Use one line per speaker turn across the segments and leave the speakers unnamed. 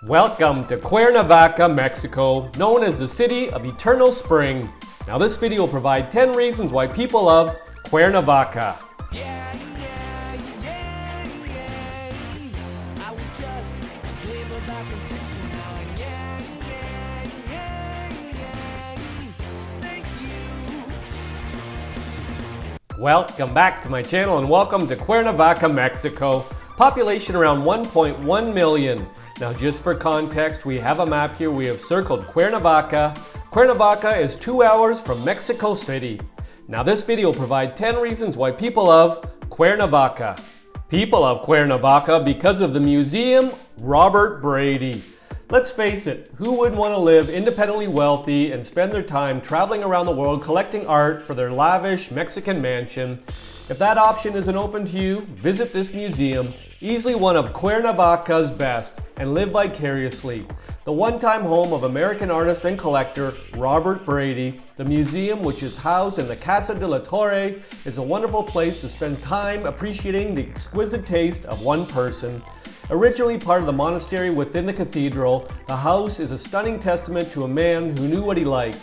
Welcome to Cuernavaca, Mexico, known as the City of Eternal Spring. Now this video will provide 10 reasons why people love Cuernavaca.
I was just a gamer back in 69. Thank you.
Welcome back to my channel and welcome to Cuernavaca, Mexico. Population around 1.1 million. Now just for context, we have a map here. We have circled Cuernavaca. Cuernavaca is 2 hours from Mexico City. Now this video will provide 10 reasons why people love Cuernavaca. People love Cuernavaca because of the museum Robert Brady. Let's face it, who wouldn't want to live independently wealthy and spend their time traveling around the world collecting art for their lavish Mexican mansion? If that option isn't open to you, visit this museum, easily one of Cuernavaca's best, and live vicariously. The one-time home of American artist and collector Robert Brady, the museum, which is housed in the Casa de la Torre, is a wonderful place to spend time appreciating the exquisite taste of one person. Originally part of the monastery within the cathedral, the house is a stunning testament to a man who knew what he liked.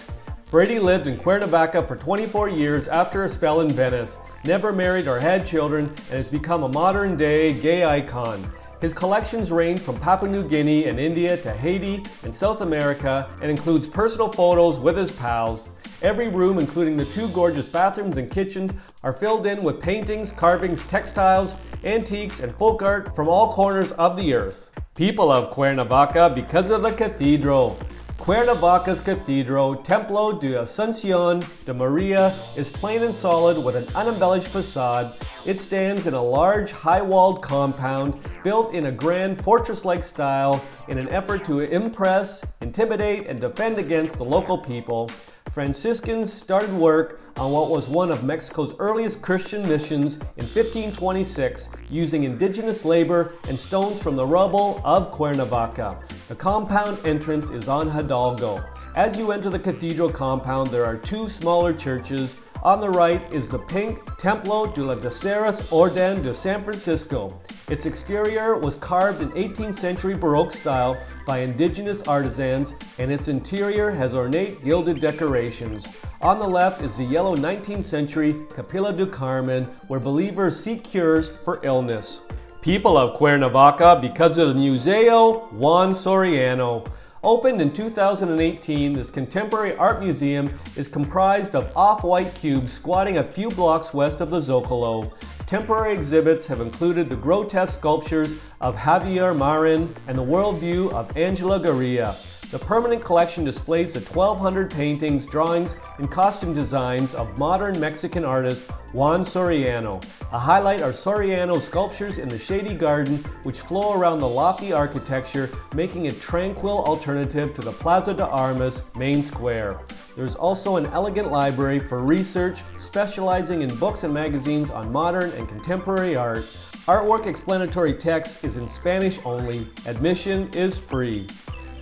Brady lived in Cuernavaca for 24 years after a spell in Venice, never married or had children, and has become a modern-day gay icon. His collections range from Papua New Guinea and India to Haiti and South America, and includes personal photos with his pals. Every room, including the 2 gorgeous bathrooms and kitchens, are filled in with paintings, carvings, textiles, antiques, and folk art from all corners of the earth. People love Cuernavaca because of the cathedral. Cuernavaca's cathedral, Templo de Asunción de Maria, is plain and solid with an unembellished facade. It stands in a large, high-walled compound built in a grand fortress-like style in an effort to impress, intimidate, and defend against the local people. Franciscans started work on what was one of Mexico's earliest Christian missions in 1526, using indigenous labor and stones from the rubble of Cuernavaca. The compound entrance is on Hidalgo. As you enter the cathedral compound, there are 2 smaller churches. On the right is the pink Templo de la Tercera Orden de San Francisco. Its exterior was carved in 18th century Baroque style by indigenous artisans, and its interior has ornate gilded decorations. On the left is the yellow 19th century Capilla del Carmen, where believers seek cures for illness. People of Cuernavaca because of the Museo Juan Soriano. Opened in 2018, this contemporary art museum is comprised of off-white cubes squatting a few blocks west of the Zocalo. Temporary exhibits have included the grotesque sculptures of Javier Marin and the worldview of Angela Garria. The permanent collection displays the 1,200 paintings, drawings, and costume designs of modern Mexican artist Juan Soriano. A highlight are Soriano's sculptures in the shady garden, which flow around the lofty architecture, making it a tranquil alternative to the Plaza De Armas main square. There's also an elegant library for research, specializing in books and magazines on modern and contemporary art. Artwork explanatory text is in Spanish only. Admission is free.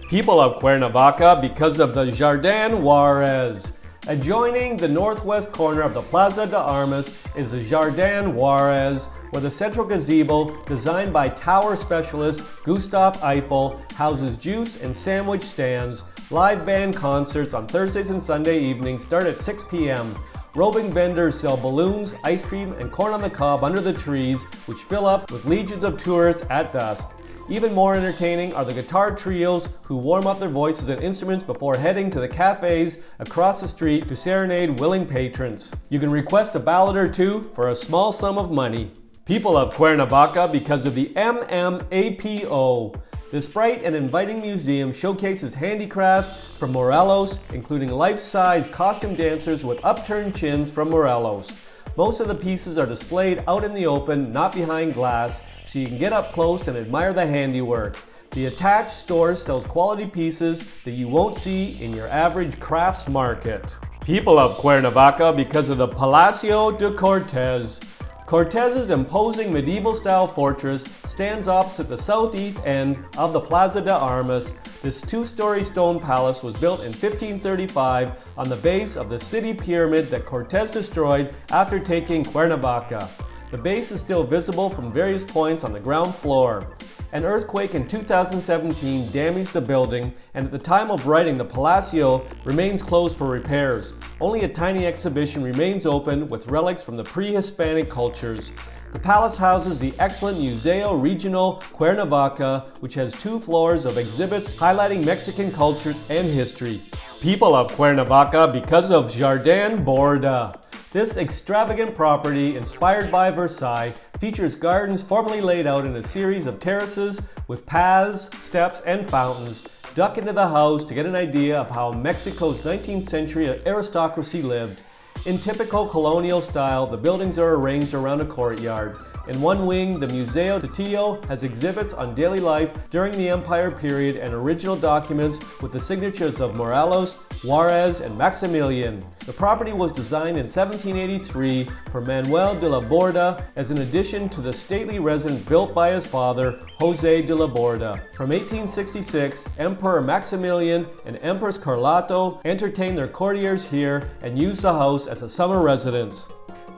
People of Cuernavaca because of the Jardin Juarez. Adjoining the northwest corner of the Plaza De Armas is the Jardin Juarez, where the central gazebo, designed by tower specialist Gustave Eiffel, houses juice and sandwich stands. Live band concerts on Thursdays and Sunday evenings start at 6 p.m. Roving vendors sell balloons, ice cream, and corn on the cob under the trees, which fill up with legions of tourists at dusk. Even more entertaining are the guitar trios who warm up their voices and instruments before heading to the cafes across the street to serenade willing patrons. You can request a ballad or 2 for a small sum of money. People of Cuernavaca because of the MMAPO. This bright and inviting museum showcases handicrafts from Morelos, including life-size costume dancers with upturned chins from Morelos. Most of the pieces are displayed out in the open, not behind glass, so you can get up close and admire the handiwork. The attached store sells quality pieces that you won't see in your average crafts market. People of Cuernavaca because of the Palacio De Cortes. Cortez's imposing medieval-style fortress stands opposite the southeast end of the Plaza de Armas. This 2-story stone palace was built in 1535 on the base of the city pyramid that Cortés destroyed after taking Cuernavaca. The base is still visible from various points on the ground floor. An earthquake in 2017 damaged the building, and at the time of writing, the Palacio remains closed for repairs. Only a tiny exhibition remains open with relics from the pre-Hispanic cultures. The palace houses the excellent Museo Regional Cuernavaca, which has 2 floors of exhibits highlighting Mexican culture and history. People of Cuernavaca because of Jardin Borda. This extravagant property, inspired by Versailles, features gardens formerly laid out in a series of terraces with paths, steps, and fountains. Duck into the house to get an idea of how Mexico's 19th century aristocracy lived. In typical colonial style, the buildings are arranged around a courtyard. In one wing, the Museo de Teo has exhibits on daily life during the Empire period and original documents with the signatures of Morelos, Juarez, and Maximilian. The property was designed in 1783 for Manuel de la Borda as an addition to the stately residence built by his father, José de la Borda. From 1866, Emperor Maximilian and Empress Carlotta entertained their courtiers here and used the house as a summer residence.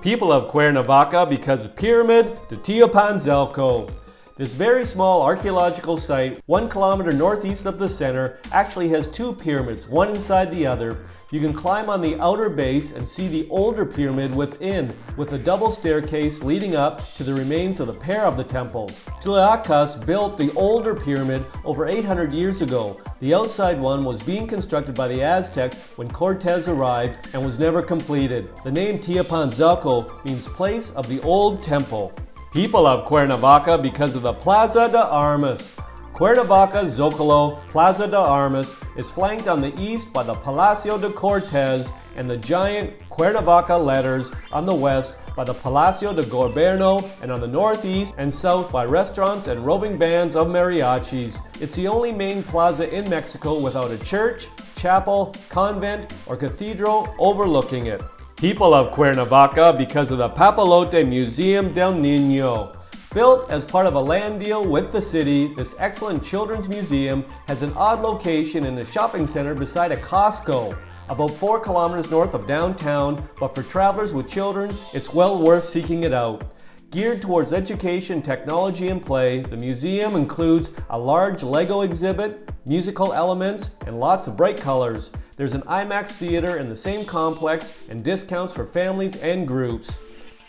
People of Cuernavaca because of Piramide De Teopanzolco. This very small archaeological site, 1 kilometer northeast of the center, actually has 2 pyramids, one inside the other. You can climb on the outer base and see the older pyramid within, with a double staircase leading up to the remains of the pair of the temples. Tlaxcala built the older pyramid over 800 years ago. The outside one was being constructed by the Aztecs when Cortés arrived and was never completed. The name Teopanzolco means place of the old temple. People of Cuernavaca because of the Plaza De Armas. Cuernavaca's Zocalo, Plaza De Armas, is flanked on the east by the Palacio De Cortes and the giant Cuernavaca letters on the west by the Palacio de Gobierno, and on the northeast and south by restaurants and roving bands of mariachis. It's the only main plaza in Mexico without a church, chapel, convent, or cathedral overlooking it. People of Cuernavaca because of the Papalote Museo del Nino. Built as part of a land deal with the city, this excellent children's museum has an odd location in a shopping center beside a Costco, about 4 kilometers north of downtown, but for travelers with children, it's well worth seeking it out. Geared towards education, technology, and play, the museum includes a large Lego exhibit, musical elements, and lots of bright colors. There's an IMAX theater in the same complex and discounts for families and groups.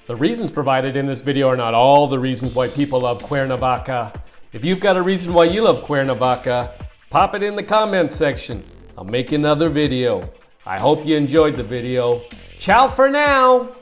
The reasons provided in this video are not all the reasons why people love Cuernavaca. If you've got a reason why you love Cuernavaca, pop it in the comments section. I'll make another video. I hope you enjoyed the video. Ciao for now!